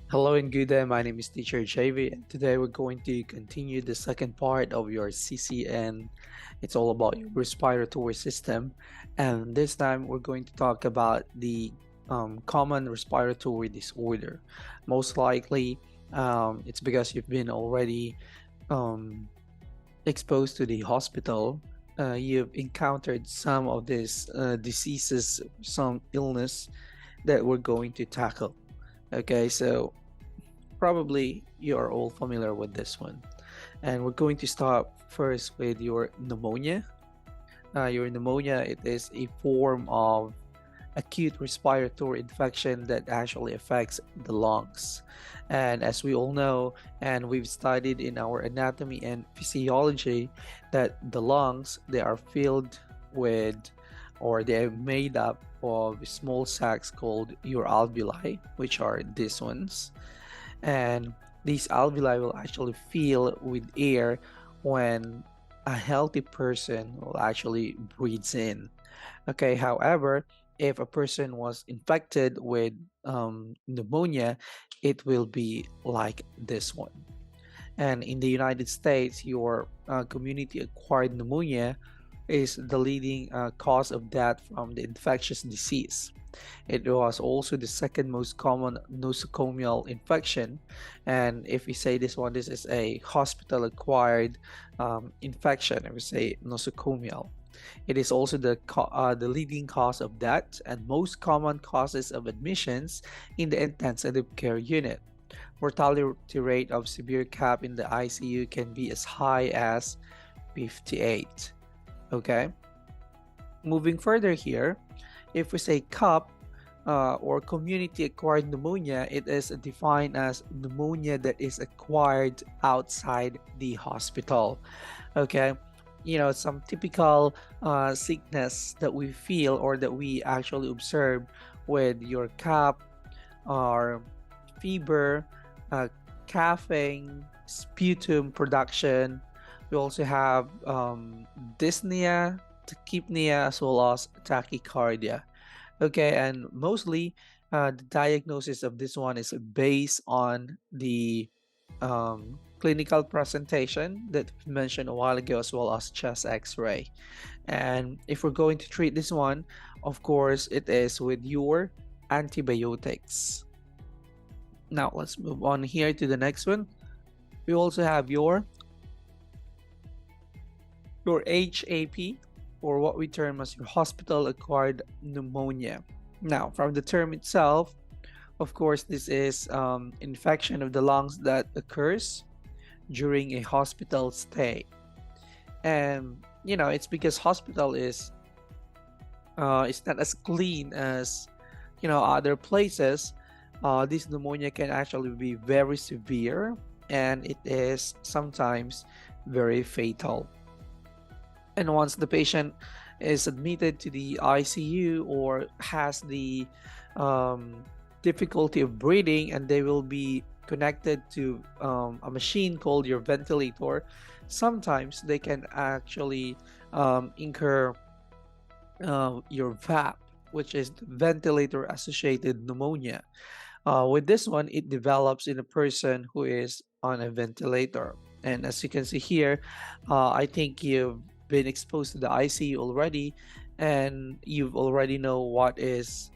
Hello and good day. My name is Teacher Jv, and today we're going to continue the second part of your CCN. It's all about your respiratory system, and this time we're going to talk about the common respiratory disorder. Most likely, it's because you've been already um, exposed to the hospital. You've encountered some of these diseases, some illness that we're going to tackle. Okay, so probably you're all familiar with this one. And we're going to start first with your pneumonia. Your pneumonia, it is a form of acute respiratory infection that actually affects the lungs. And as we all know, and we've studied in our anatomy and physiology, that the lungs, they are filled with, or they're made up of small sacs called your alveoli, which are these ones. And these alveoli will actually fill with air when a healthy person will actually breathes in. Okay, however, if a person was infected with pneumonia, it will be like this one. And in the United States, your community acquired pneumonia is the leading cause of death from the infectious disease. It was also the second most common nosocomial infection. And if we say this one, this is a hospital acquired infection, if we say nosocomial. It is also the leading cause of death and most common causes of admissions in the intensive care unit. Mortality rate of severe CAP in the ICU can be as high as 58. Okay, moving further here, if we say CAP or community acquired pneumonia, it is defined as pneumonia that is acquired outside the hospital. Okay, some typical sickness that we feel or that we actually observe with your CAP are fever, coughing, sputum production. We also have dyspnea, tachypnea, as well as tachycardia. Okay, and mostly the diagnosis of this one is based on the clinical presentation that we mentioned a while ago, as well as chest x-ray. And if we're going to treat this one, of course, it is with your antibiotics. Now, let's move on here to the next one. We also have your HAP, or what we term as your hospital-acquired pneumonia. Now, from the term itself, of course, this is infection of the lungs that occurs during a hospital stay. And, it's because hospital is it's not as clean as, other places. This pneumonia can actually be very severe, and it is sometimes very fatal. And once the patient is admitted to the ICU or has the difficulty of breathing, and they will be connected to a machine called your ventilator, sometimes they can actually incur your VAP, which is ventilator associated pneumonia. With this one, it develops in a person who is on a ventilator. And as you can see here, I think you've been exposed to the ICU already, and you've already know what is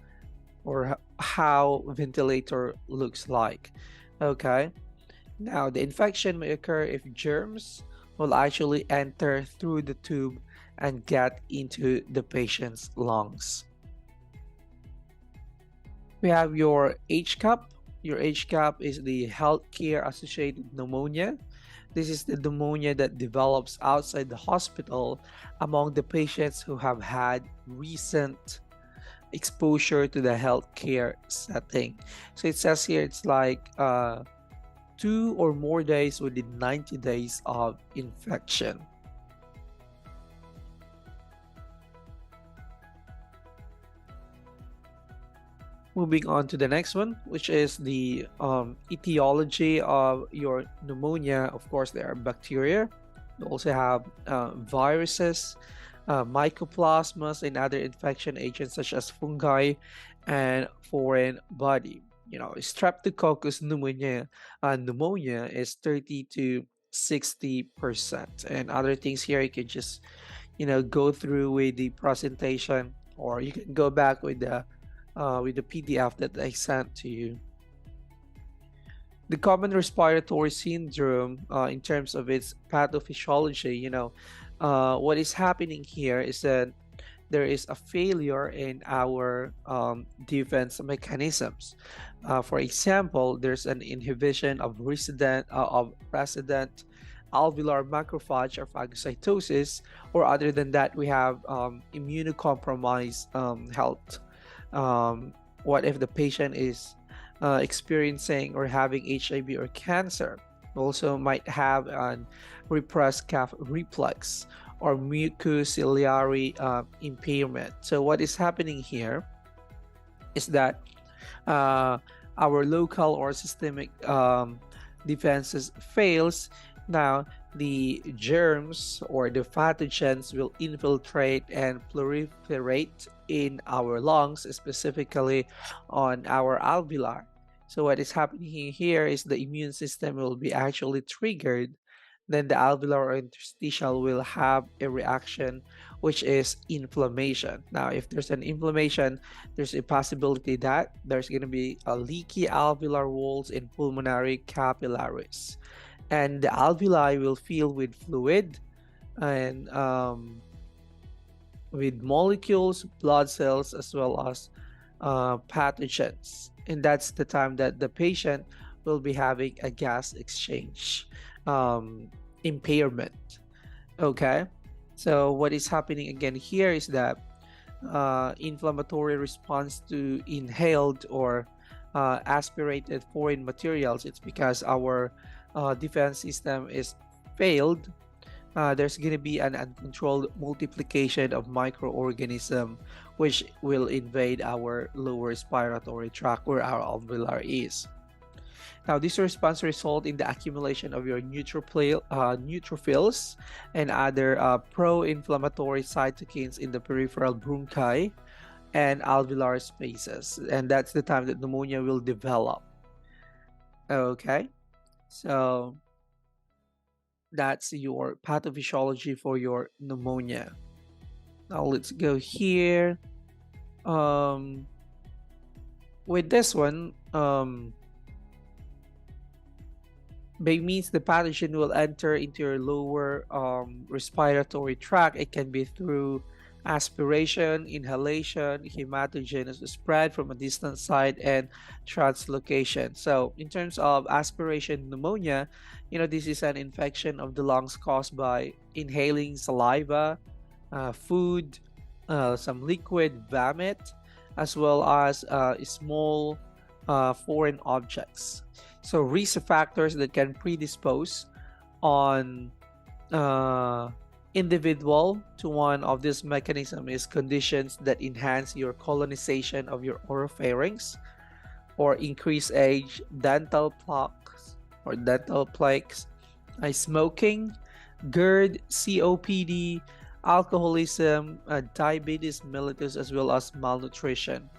or how ventilator looks like. Okay. Now, the infection may occur if germs will actually enter through the tube and get into the patient's lungs. We have your HCAP. Your HCAP is the healthcare associated pneumonia. This is the pneumonia that develops outside the hospital among the patients who have had recent exposure to the healthcare setting. So it says here it's like 2 or more days within 90 days of infection. Moving on to the next one, which is the etiology of your pneumonia. Of course, there are bacteria. You also have viruses, mycoplasmas, and other infection agents such as fungi and foreign body. streptococcus pneumonia is 30 to 60%. And other things here, you can just, go through with the presentation, or you can go back with the PDF that I sent to you. The common respiratory syndrome, in terms of its pathophysiology, what is happening here is that there is a failure in our defense mechanisms. For example, there's an inhibition of resident alveolar macrophage or phagocytosis, or other than that, we have immunocompromised health. What if the patient is experiencing or having HIV or cancer? Also might have an repressed cough reflex or mucociliary impairment. So what is happening here is that our local or systemic defenses fails. Now the germs or the pathogens will infiltrate and proliferate in our lungs, specifically on our alveolar. So what is happening here is the immune system will be actually triggered. Then the alveolar or interstitial will have a reaction, which is inflammation. Now, if there's an inflammation, there's a possibility that there's going to be a leaky alveolar walls in pulmonary capillaries. And the alveoli will fill with fluid and with molecules, blood cells, as well as pathogens. And that's the time that the patient will be having a gas exchange impairment. Okay, so what is happening again here is that inflammatory response to inhaled or aspirated foreign materials. It's because our defense system is failed. There's going to be an uncontrolled multiplication of microorganism, which will invade our lower respiratory tract where our alveolar is. Now, this response result in the accumulation of your neutrophils and other pro-inflammatory cytokines in the peripheral bronchi and alveolar spaces, and that's the time that pneumonia will develop. Okay, so that's your pathophysiology for your pneumonia. Now let's go here. With this one, by means the pathogen will enter into your lower respiratory tract. It can be through aspiration, inhalation, hematogenous spread from a distant site, and translocation. So in terms of aspiration pneumonia, this is an infection of the lungs caused by inhaling saliva, food, some liquid vomit, as well as small foreign objects. So risk factors that can predispose on individual to one of this mechanism is conditions that enhance your colonization of your oropharynx, or increased age, dental plaques, smoking, GERD, COPD, alcoholism, diabetes mellitus, as well as malnutrition.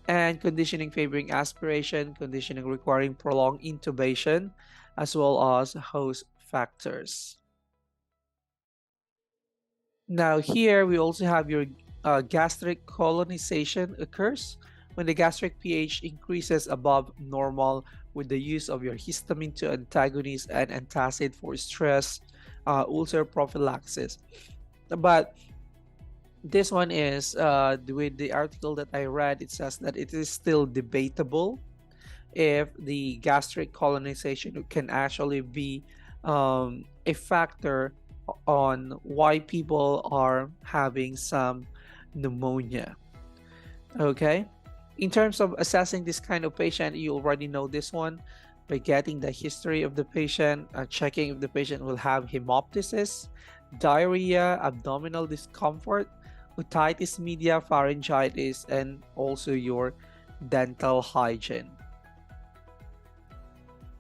And conditioning favoring aspiration, conditioning requiring prolonged intubation, as well as host factors. Now here we also have your gastric colonization occurs when the gastric pH increases above normal with the use of your histamine 2 antagonist and antacid for stress ulcer prophylaxis. But this one is, with the article that I read, it says that it is still debatable if the gastric colonization can actually be a factor on why people are having some pneumonia. Okay, in terms of assessing this kind of patient, you already know this one by getting the history of the patient, checking if the patient will have hemoptysis, diarrhea, abdominal discomfort, otitis media, pharyngitis, and also your dental hygiene.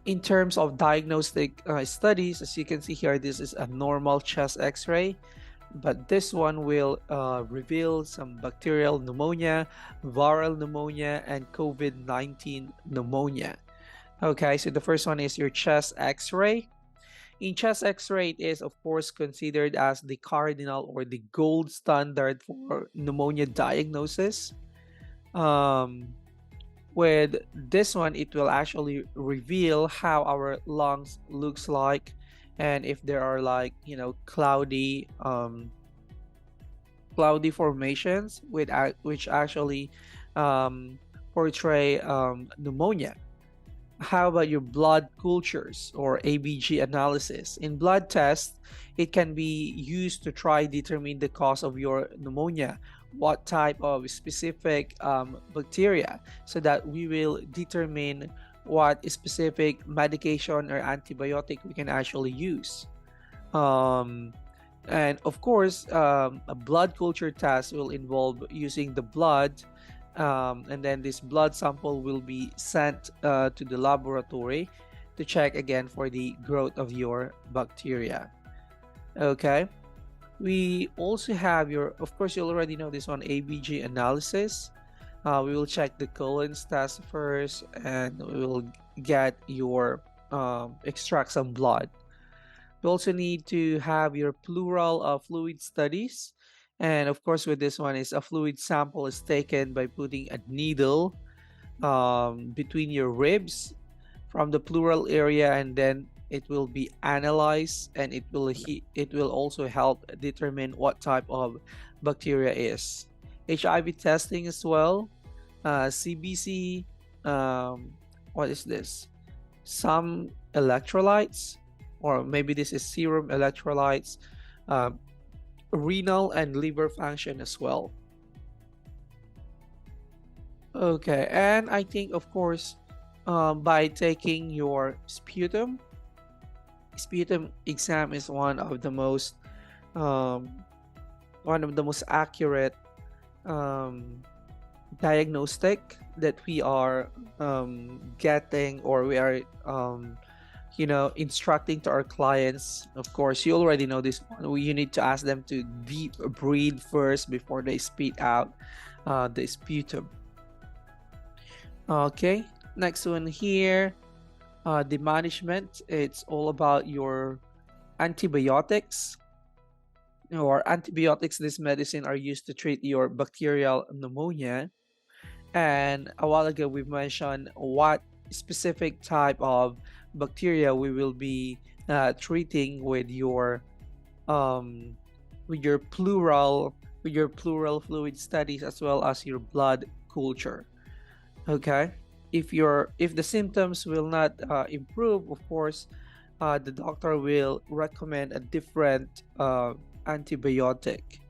In terms of diagnostic studies, as you can see here, this is a normal chest x-ray. but this one will reveal some bacterial pneumonia, viral pneumonia, and COVID-19 pneumonia. Okay, so the first one is your chest x-ray. In chest x-ray, it is of course considered as the cardinal or the gold standard for pneumonia diagnosis. Um, with this one, it will actually reveal how our lungs looks like, and if there are like cloudy formations with which actually um, portray pneumonia. How about your blood cultures or ABG analysis? In blood tests, it can be used to try determine the cause of your pneumonia, what type of specific bacteria, so that we will determine what specific medication or antibiotic we can actually use. Um, and of course, a blood culture test will involve using the blood, and then this blood sample will be sent to the laboratory to check again for the growth of your bacteria. Okay. We also have your, of course, you already know this one, ABG analysis. We will check the colons test first, and we will get your extract some blood. You also need to have your plural fluid studies. And of course, with this one is a fluid sample is taken by putting a needle between your ribs from the pleural area, and then it will be analyzed, and it will also help determine what type of bacteria is. HIV testing as well, CBC, what is this? Some electrolytes, or maybe this is serum electrolytes, uh, renal and liver function as well. Okay, and I think, of course, by taking your sputum exam is um, one of the most accurate um, diagnostic that we are getting, or we are instructing to our clients. Of course, you already know this one. You need to ask them to deep breathe first before they spit out the sputum. Okay, next one here, the management. It's all about your antibiotics. This medicine are used to treat your bacterial pneumonia. And a while ago, we mentioned what specific type of bacteria we will be treating um, with your pleural fluid studies, as well as your blood culture. Okay, if the symptoms will not improve, of course, the doctor will recommend a different antibiotic.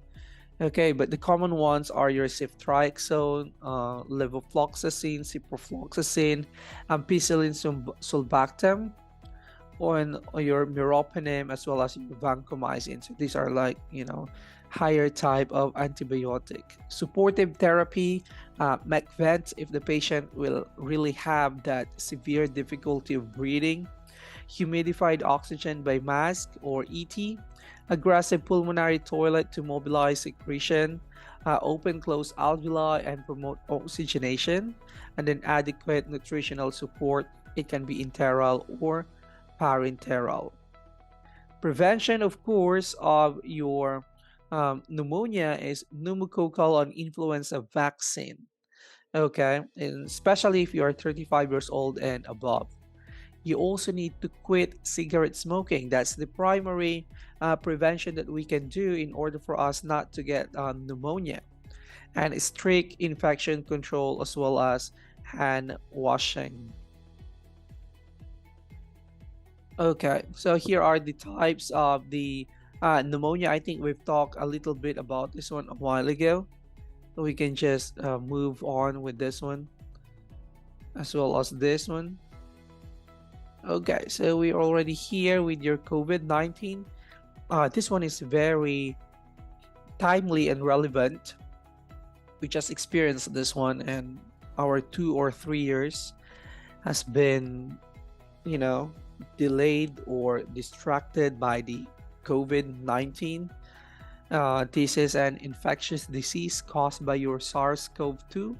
Okay, but the common ones are your ceftriaxone, levofloxacin, ciprofloxacin, ampicillin sulbactam, or your meropenem, as well as your vancomycin. So these are like, higher type of antibiotic. Supportive therapy, McVent, if the patient will really have that severe difficulty of breathing. Humidified oxygen by mask or ET, aggressive pulmonary toilet to mobilize secretion, open close alveoli and promote oxygenation, and then adequate nutritional support. It can be enteral or parenteral. Prevention, of course, of your pneumonia is pneumococcal and influenza vaccine. Okay, and especially if you are 35 years old and above. You also need to quit cigarette smoking. That's the primary prevention that we can do in order for us not to get pneumonia. And strict infection control, as well as hand washing. Okay, so here are the types of the pneumonia. I think we've talked a little bit about this one a while ago. We can just move on with this one, as well as this one. Okay, so we're already here with your COVID-19. This one is very timely and relevant. We just experienced this one, and our 2 or 3 years has been, delayed or distracted by the COVID-19. This is an infectious disease caused by your SARS-CoV-2,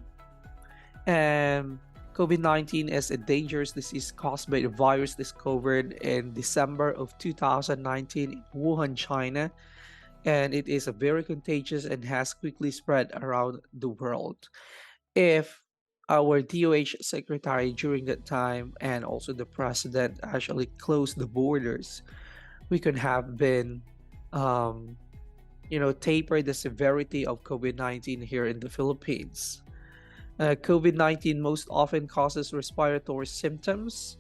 and COVID-19 is a dangerous disease caused by the virus discovered in December of 2019 in Wuhan, China, and it is a very contagious and has quickly spread around the world. If our DOH secretary during that time and also the president actually closed the borders, we could have been, um, taper the severity of COVID-19 here in the Philippines. COVID-19 most often causes respiratory symptoms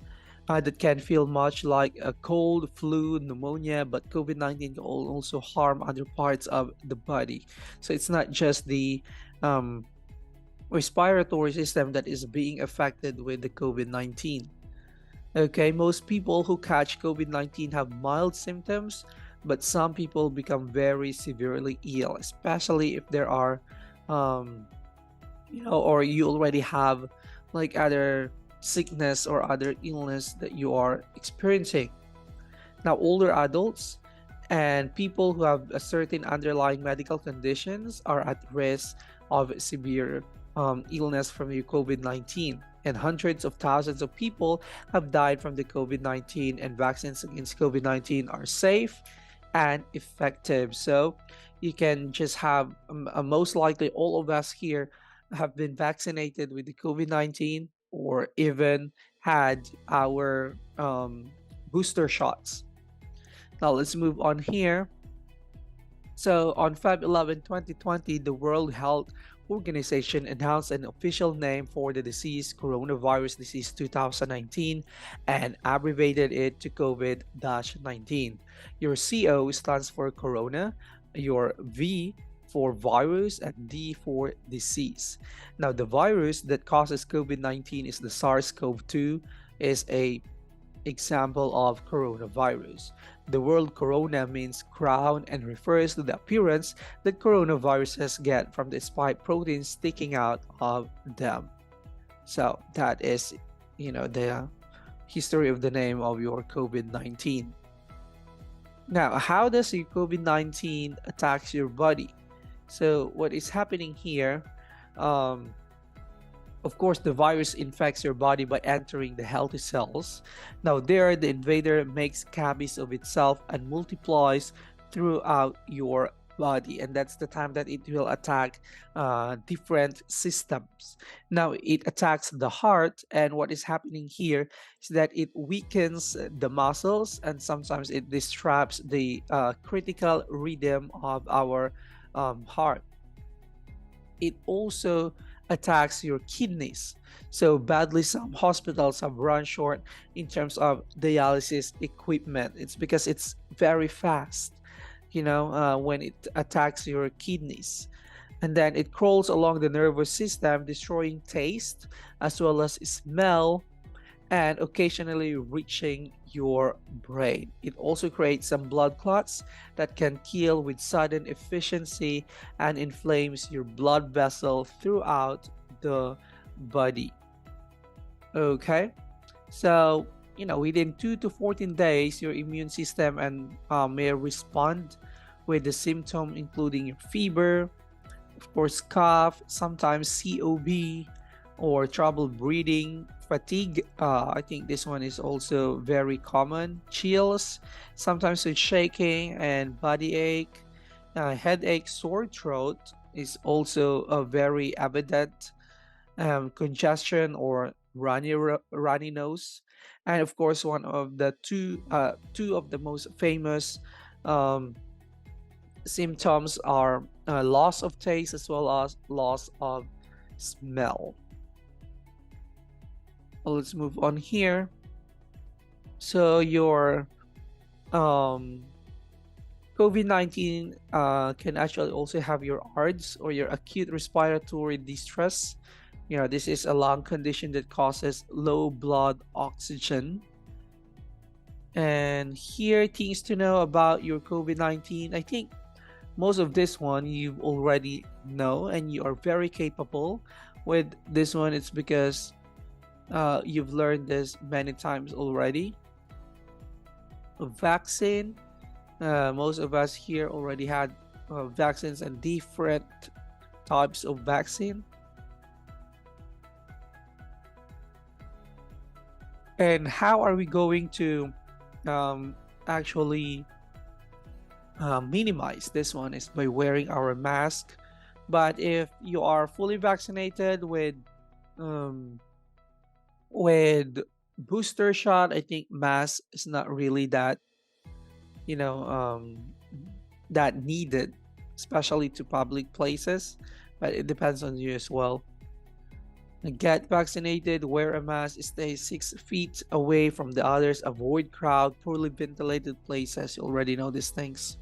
that can feel much like a cold, flu, pneumonia, but COVID-19 can also harm other parts of the body. So it's not just the um, respiratory system that is being affected with the COVID-19. Okay, most people who catch COVID-19 have mild symptoms, but some people become very severely ill, especially if there are, um, or you already have like other sickness or other illness that you are experiencing. Now, older adults and people who have a certain underlying medical conditions are at risk of severe illness from the COVID-19. And hundreds of thousands of people have died from the COVID-19, and vaccines against COVID-19 are safe and effective. So you can just have, most likely all of us here have been vaccinated with the COVID-19 or even had our booster shots. Now let's move on here. So on February 11, 2020, the World Health Organization announced an official name for the disease, coronavirus disease 2019, and abbreviated it to COVID-19. Your CO stands for corona, your V for virus, and D for disease. Now, the virus that causes COVID-19 is the SARS-CoV-2, is a example of coronavirus. The word corona means crown and refers to the appearance that coronaviruses get from the spike proteins sticking out of them. So that is, the history of the name of your COVID-19. Now, how does your COVID-19 attacks your body? So what is happening here, of course, the virus infects your body by entering the healthy cells. Now, there, the invader makes copies of itself and multiplies throughout your body, and that's the time that it will attack different systems. Now, it attacks the heart, and what is happening here is that it weakens the muscles, and sometimes it disrupts the critical rhythm of our heart. It also attacks your kidneys. So badly, some hospitals have run short in terms of dialysis equipment. It's because it's very fast, when it attacks your kidneys. And then it crawls along the nervous system, destroying taste as well as smell, and occasionally reaching your brain. It also creates some blood clots that can kill with sudden efficiency and inflames your blood vessel throughout the body. Okay, so within 2 to 14 days, your immune system and may respond with the symptom including fever, of course, cough, sometimes COB, or trouble breathing, fatigue. I think this one is also very common. Chills, sometimes with shaking and body ache, headache, sore throat is also a very evident. Congestion or runny nose, and of course, one of the two of the most famous um, symptoms are loss of taste as well as loss of smell. Well, let's move on here. So your um, COVID-19 can actually also have your ARDS, or your acute respiratory distress. This is a lung condition that causes low blood oxygen. And here, things to know about your COVID-19. I think most of this one you already know, and you are very capable with this one. It's because you've learned this many times already. A vaccine, most of us here already had vaccines and different types of vaccine, and how are we going to um, actually minimize this one is by wearing our mask. But if you are fully vaccinated um, with booster shot, I think mask is not really that, you know, that needed, especially to public places. But it depends on you as well. Get vaccinated, wear a mask, stay 6 feet away from the others, avoid crowd, poorly ventilated places. You already know these things.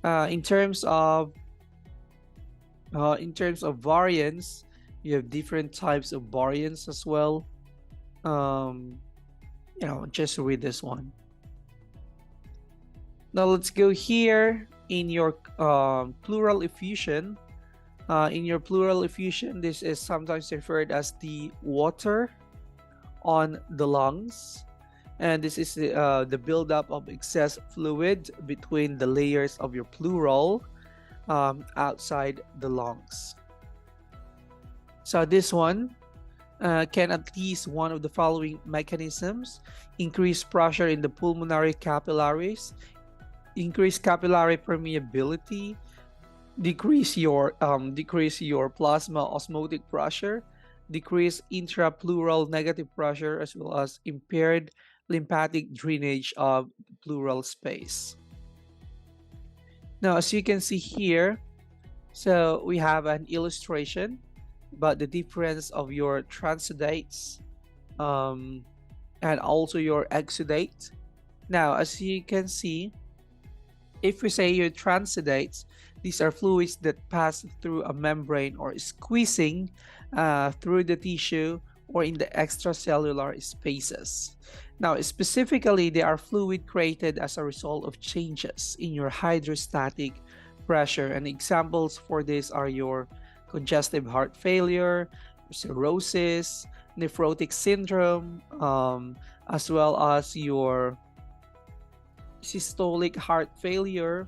In terms of variants, you have different types of variants as well. Um, just read this one. Now let's go here in your pleural effusion. In your pleural effusion, this is sometimes referred as the water on the lungs. And this is the buildup of excess fluid between the layers of your pleural outside the lungs. So this one can at least one of the following mechanisms: increase pressure in the pulmonary capillaries, increase capillary permeability, decrease your plasma osmotic pressure, decrease intrapleural negative pressure, as well as impaired lymphatic drainage of the pleural space. Now, as you can see here, so we have an illustration about the difference of your transudates and also your exudates. Now, as you can see, if we say your transudates, these are fluids that pass through a membrane or squeezing through the tissue or in the extracellular spaces. Now, specifically, they are fluid created as a result of changes in your hydrostatic pressure. And examples for this are your congestive heart failure, cirrhosis, nephrotic syndrome, as well as your systolic heart failure.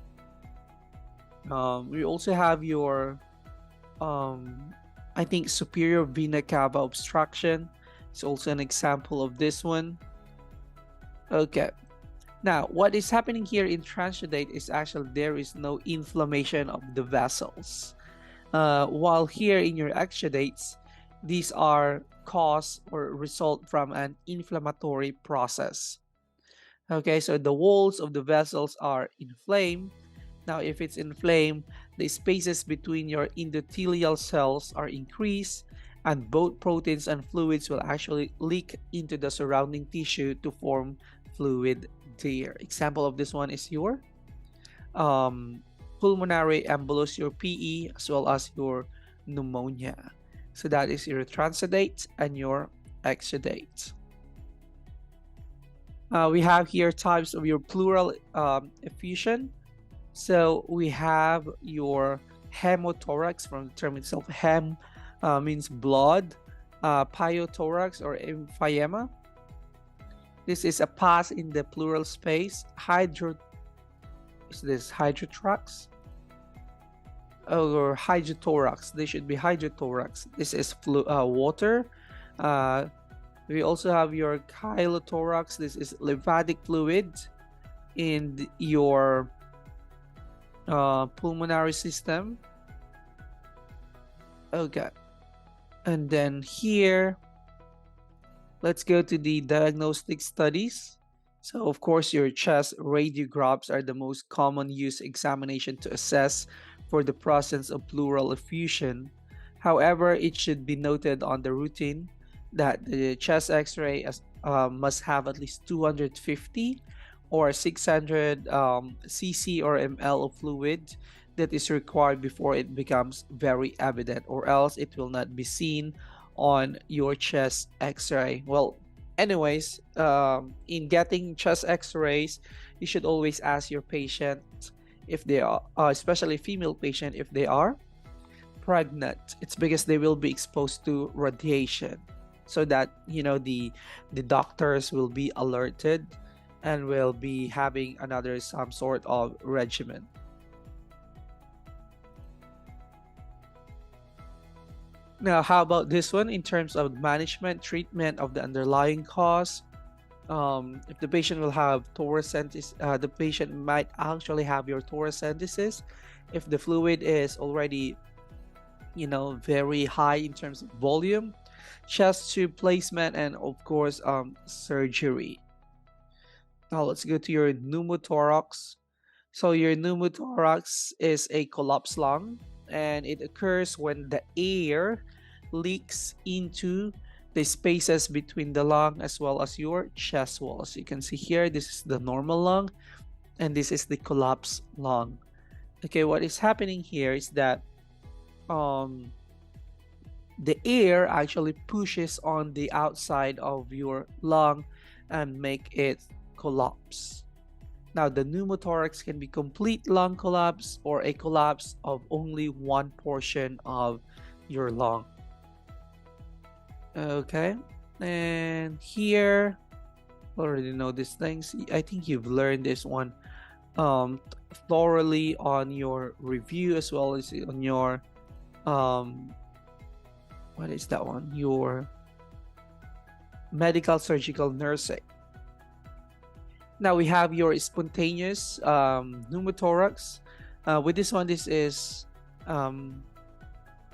We also have your, I think, superior vena cava obstruction. It's also an example of this one. Okay. Now, what is happening here in transudate is actually there is no inflammation of the vessels. While here in your exudates, these are caused or result from an inflammatory process. Okay, so the walls of the vessels are inflamed. Now, if it's inflamed, the spaces between your endothelial cells are increased, and both proteins and fluids will actually leak into the surrounding tissue to form fluid there. Example of this one is your pulmonary embolus, your PE, as well as your pneumonia. So that is your transudate and your exudate. We have here types of your pleural effusion. So we have your hemothorax, from the term itself. Hem means blood. Pyothorax or emphysema. This is a pass in the pleural space. Is this hydrothorax? Or hydrothorax. They should be hydrothorax. This is water. We also have your chylothorax. This is lymphatic fluid in your pulmonary system. Okay. And then here, let's go to the diagnostic studies. So, of course, your chest radiographs are the most common used examination to assess for the presence of pleural effusion. However, it should be noted on the routine that the chest x-ray must have at least 250 or 600 cc or ml of fluid that is required before it becomes very evident, or else it will not be seen on your chest x-ray. Well, anyways, in getting chest x-rays, you should always ask your patient if they are, especially female patient, if they are pregnant. It's because they will be exposed to radiation, so that the doctors will be alerted and will be having some sort of regimen. Now, how about this one in terms of management, treatment of the underlying cause? If the patient will have thoracentesis, the patient might actually have your thoracentesis. If the fluid is already, very high in terms of volume, chest tube placement, and of course, surgery. Now let's go to your pneumothorax. So your pneumothorax is a collapsed lung, and it occurs when the air leaks into the spaces between the lung as well as your chest wall. So you can see here, this is the normal lung, and this is the collapsed lung. Okay, what is happening here is that um, the air actually pushes on the outside of your lung and make it collapse. Now, the pneumothorax can be complete lung collapse or a collapse of only one portion of your lung. Okay, and here, already know these things. I think you've learned this one thoroughly on your review as well as on your what is that one? Your medical surgical nursing. Now we have your spontaneous pneumothorax. With this one, this is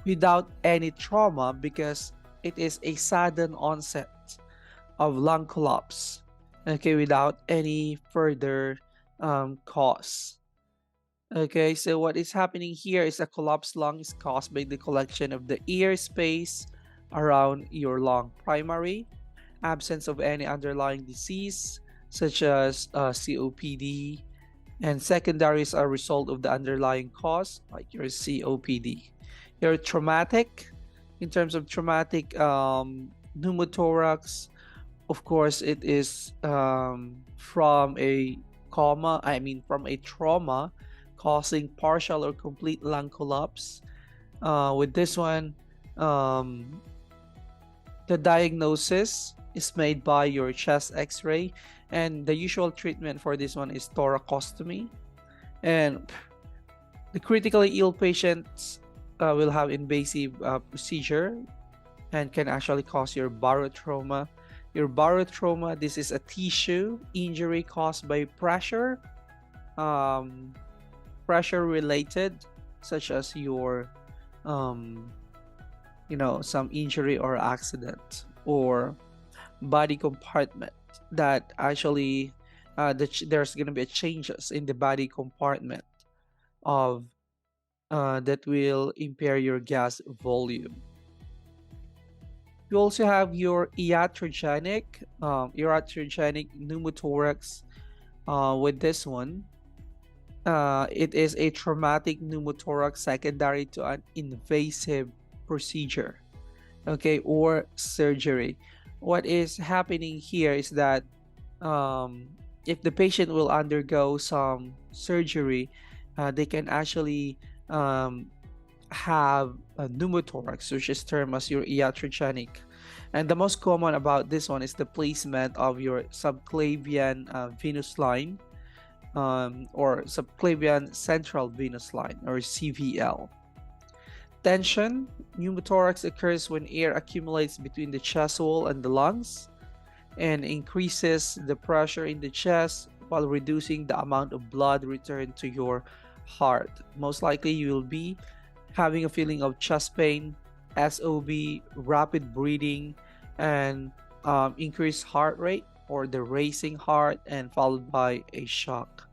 without any trauma because it is a sudden onset of lung collapse. Okay, without any further cause. Okay, so what is happening here is a collapsed lung is caused by the collection of the air space around your lung. Primary, absence of any underlying disease such as COPD, and secondary is a result of the underlying cause like your COPD. Your traumatic, in terms of traumatic pneumothorax, of course, it is from a from a trauma causing partial or complete lung collapse. With this one, the diagnosis is made by your chest x-ray, and the usual treatment for this one is thoracostomy. And the critically ill patients will have invasive procedure and can actually cause your barotrauma. Your barotrauma, this is a tissue injury caused by pressure, pressure related, such as your some injury or accident, or body compartment that actually there's going to be changes in the body compartment of that will impair your gas volume. You also have your iatrogenic pneumothorax. With this one, it is a traumatic pneumothorax secondary to an invasive procedure, okay, or surgery. What is happening here is that if the patient will undergo some surgery, they can actually have a pneumothorax, which is termed as your iatrogenic. And the most common about this one is the placement of your subclavian venous line or subclavian central venous line, or CVL. Tension pneumothorax occurs when air accumulates between the chest wall and the lungs and increases the pressure in the chest while reducing the amount of blood returned to your heart. Most likely you will be having a feeling of chest pain, SOB, rapid breathing, and increased heart rate or the racing heart, and followed by a shock.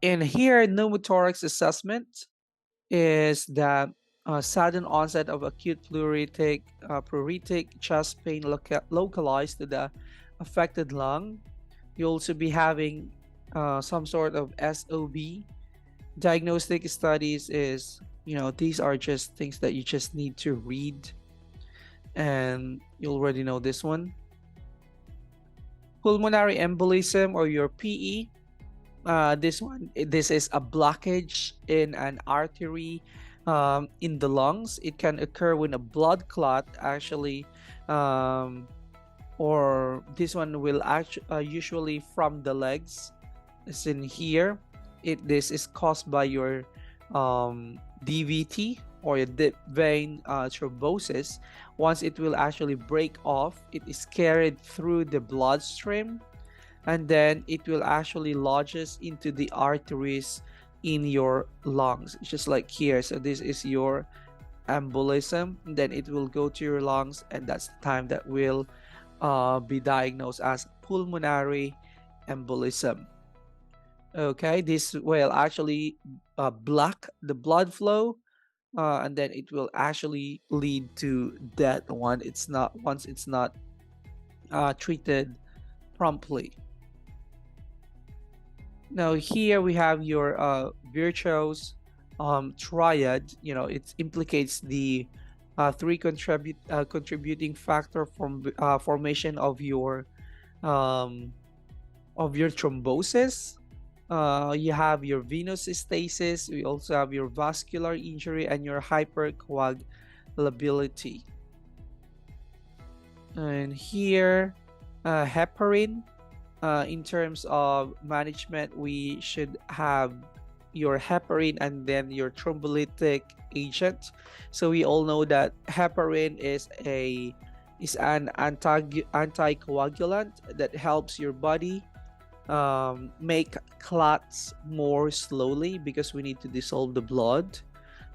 And here, pneumothorax assessment is the sudden onset of acute pleuritic chest pain localized to the affected lung. You'll also be having some sort of SOB. Diagnostic studies is, these are just things that you just need to read, and you already know this one. Pulmonary embolism, or your PE. This is a blockage in an artery in the lungs. It can occur when a blood clot actually, or this one will usually from the legs. As in here, this is caused by your DVT, or a deep vein thrombosis, once it will actually break off, it is carried through the bloodstream, and then it will actually lodges into the arteries in your lungs, just like here. So this is your embolism, then it will go to your lungs, and that's the time that will be diagnosed as pulmonary embolism. Okay, this will actually block the blood flow, and then it will actually lead to death once it's not treated promptly. Now here we have your virtuous triad. It implicates the three contributing factor from formation um, of your thrombosis. You have your venous stasis. We also have your vascular injury and your hypercoagulability. And here, heparin. In terms of management, we should have your heparin and then your thrombolytic agent. So we all know that heparin is an anticoagulant that helps your body make clots more slowly because we need to dissolve the blood.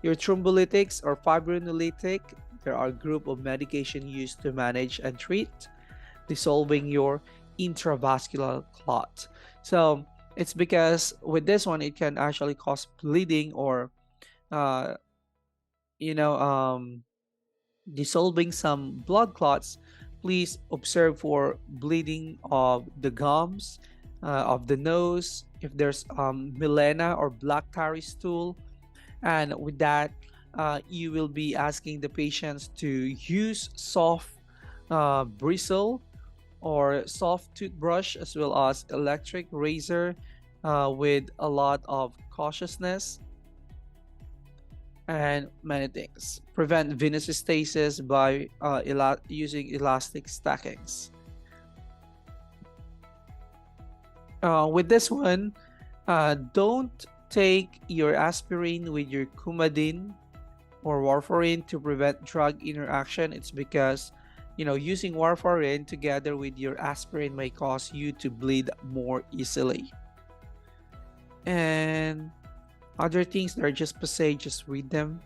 Your thrombolytics or fibrinolytic, there are a group of medication used to manage and treat dissolving your intravascular clot. So it's because with this one, it can actually cause bleeding or, uh, you know, dissolving some blood clots. Please observe for bleeding of the gums, of the nose, if there's melena or black tarry stool. And with that, you will be asking the patients to use soft bristle or soft toothbrush as well as electric razor with a lot of cautiousness and many things. Prevent venous stasis by using elastic stockings. With this one, don't take your aspirin with your Coumadin or warfarin to prevent drug interaction. It's because using warfarin together with your aspirin may cause you to bleed more easily. And other things that are just passé, just read them.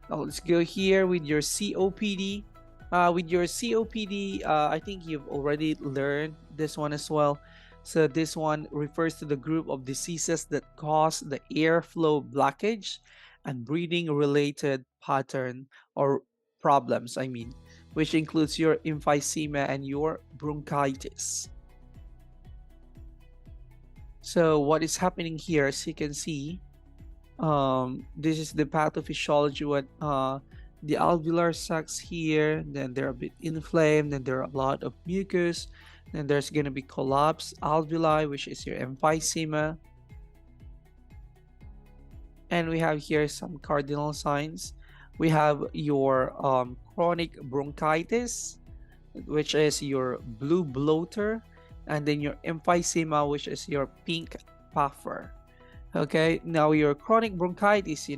Now let's go here with your COPD. With your COPD, I think you've already learned this one as well. So this one refers to the group of diseases that cause the airflow blockage and breathing related pattern or problems, which includes your emphysema and your bronchitis. So what is happening here, as you can see, this is the pathophysiology. What the alveolar sacs here, then they're a bit inflamed, then there are a lot of mucus, then there's going to be collapsed alveoli, which is your emphysema. And we have here some cardinal signs. We have your chronic bronchitis, which is your blue bloater, and then your emphysema, which is your pink puffer. Okay, now your chronic bronchitis,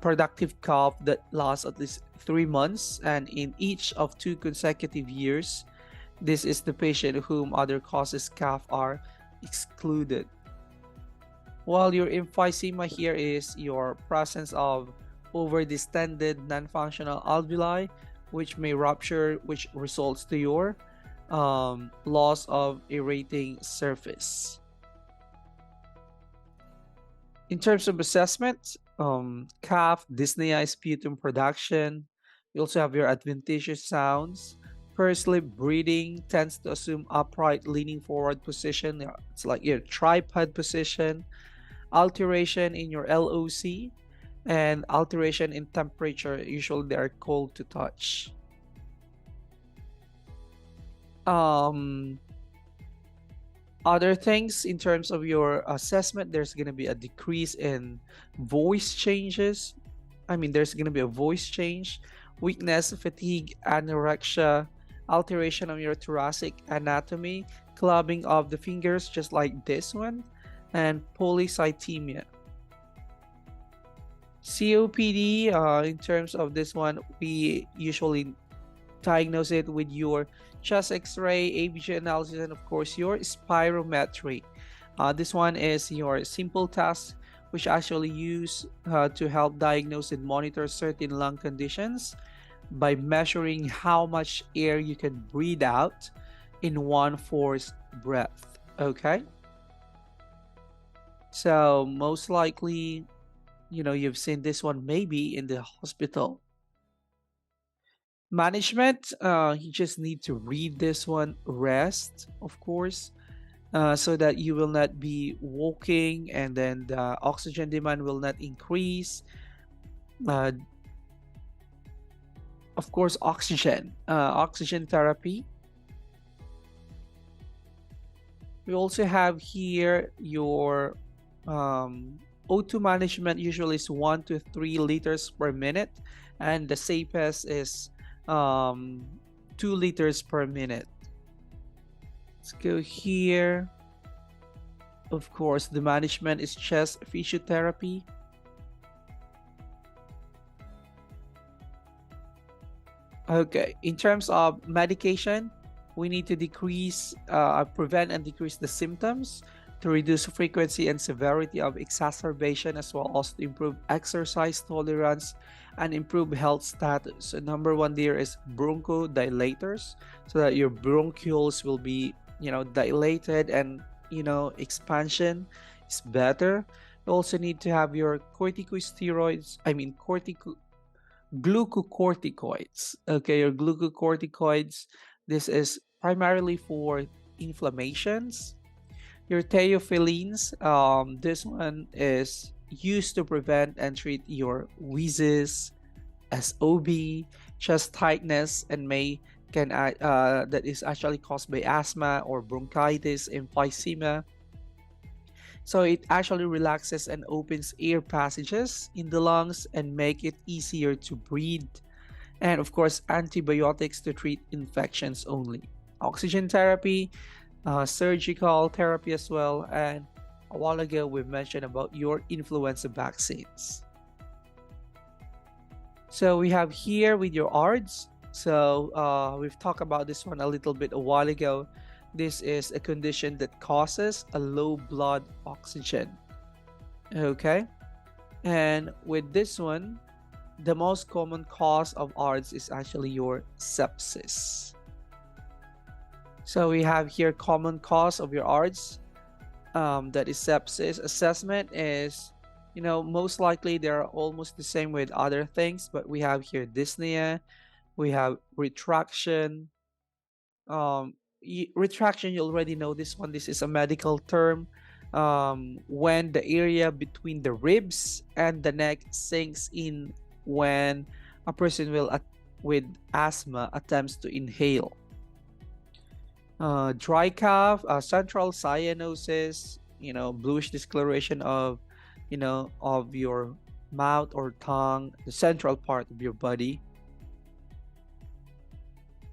productive cough that lasts at least 3 months and in each of 2 consecutive years. This is the patient whom other causes cough are excluded. While your emphysema here is your presence of over-distended non-functional alveoli, which may rupture, which results to your loss of aerating surface. In terms of assessment, cough, dyspnea, sputum production. You also have your adventitious sounds. Pursed-lip breathing tends to assume upright leaning forward position. It's like your tripod position. Alteration in your LOC and alteration in temperature. Usually they are cold to touch. Other things in terms of your assessment, there's going to be a decrease in voice changes. There's going to be a voice change, weakness, fatigue, anorexia, alteration of your thoracic anatomy, clubbing of the fingers, just like this one, and polycythemia. COPD, in terms of this one, we usually diagnose it with your chest x-ray, ABG analysis, and of course your spirometry. This one is your simple test which actually use to help diagnose and monitor certain lung conditions by measuring how much air you can breathe out in one forced breath. Okay, so most likely, you've seen this one maybe in the hospital. Management, you just need to read this one, rest, of course, so that you will not be walking and then the oxygen demand will not increase. Uh, of course, oxygen therapy. We also have here your O2 management usually is 1 to 3 liters per minute, and the safest is 2 liters per minute. Let's go here. Of course, the management is chest physiotherapy. Okay, in terms of medication, we need to prevent and decrease the symptoms to reduce frequency and severity of exacerbation, as well as to improve exercise tolerance and improve health status. So number one there is bronchodilators, so that your bronchioles will be, dilated and, expansion is better. You also need to have your glucocorticoids. Okay, your glucocorticoids, this is primarily for inflammations. Your theophylline, this one is used to prevent and treat your wheezes, SOB, chest tightness, and that is actually caused by asthma or bronchitis, emphysema. So it actually relaxes and opens air passages in the lungs and make it easier to breathe. And of course, antibiotics to treat infections only. Oxygen therapy, surgical therapy as well, and a while ago we mentioned about your influenza vaccines. So we have here with your ARDS. So we've talked about this one a little bit a while ago. This is a condition that causes a low blood oxygen. Okay, and with this one, the most common cause of ARDS is actually your sepsis. So we have here common cause of your ARDS, that is sepsis. Assessment is, most likely they're almost the same with other things, but we have here dyspnea, we have retraction. Retraction, you already know this one. This is a medical term. When the area between the ribs and the neck sinks in when a person with asthma attempts to inhale. Dry cough, central cyanosis, bluish discoloration of your mouth or tongue, the central part of your body.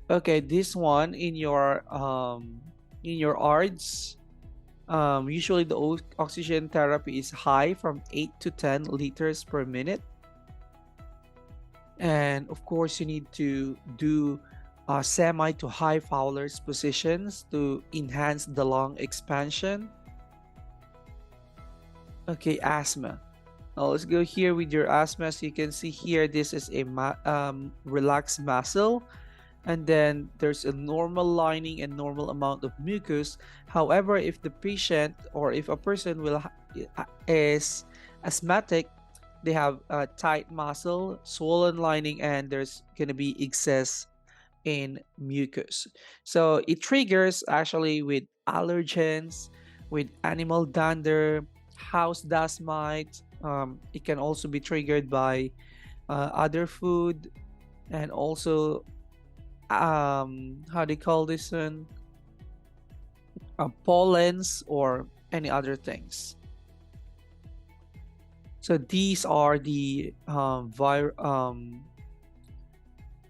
Okay, this one in your ARDS, usually the oxygen therapy is high, from 8 to 10 liters per minute. And of course, you need to do semi to high Fowler's positions to enhance the lung expansion. Okay, asthma. Now let's go here with your asthma. So you can see here, this is a relaxed muscle, and then there's a normal lining and normal amount of mucus. However, if the patient or if a person is asthmatic, they have a tight muscle, swollen lining, and there's going to be excess in mucus. So it triggers actually with allergens, with animal dander, house dust mite. It can also be triggered by other food, and also how do you call this one? Pollens or any other things. So these are the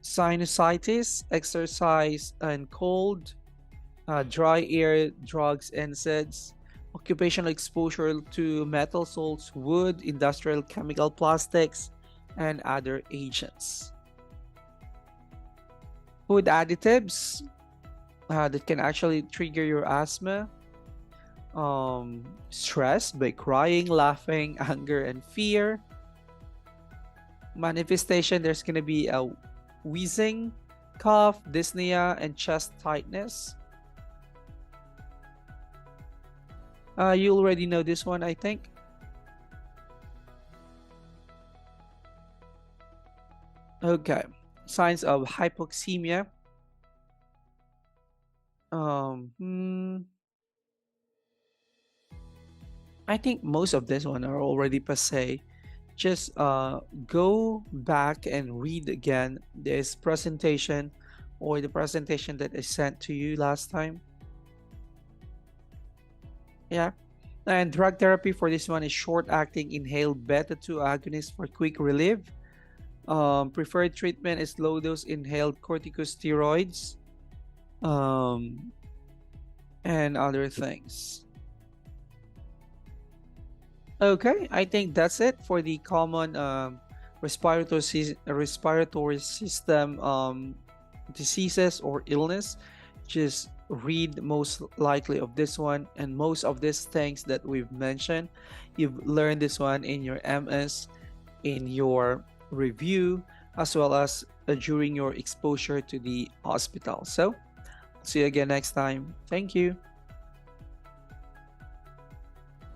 sinusitis, exercise and cold, dry air, drugs, NSAIDs, occupational exposure to metal salts, wood, industrial chemical plastics, and other agents. Food additives that can actually trigger your asthma, stress by crying, laughing, anger, and fear. Manifestation, there's going to be a wheezing, cough, dyspnea, and chest tightness. You already know this one, I think. Okay. Signs of hypoxemia. Um, hmm, I think most of this one are already passe. Just go back and read again this presentation or the presentation that I sent to you last time. Yeah. And drug therapy for this one is short-acting inhaled beta-2 agonist for quick relief. Preferred treatment is low-dose inhaled corticosteroids, um, and other things. Okay, I think that's it for the common respiratory system diseases or illness. Just read most likely of this one, and most of these things that we've mentioned, you've learned this one in your MS, in your review, as well as during your exposure to the hospital. So, see you again next time. Thank you.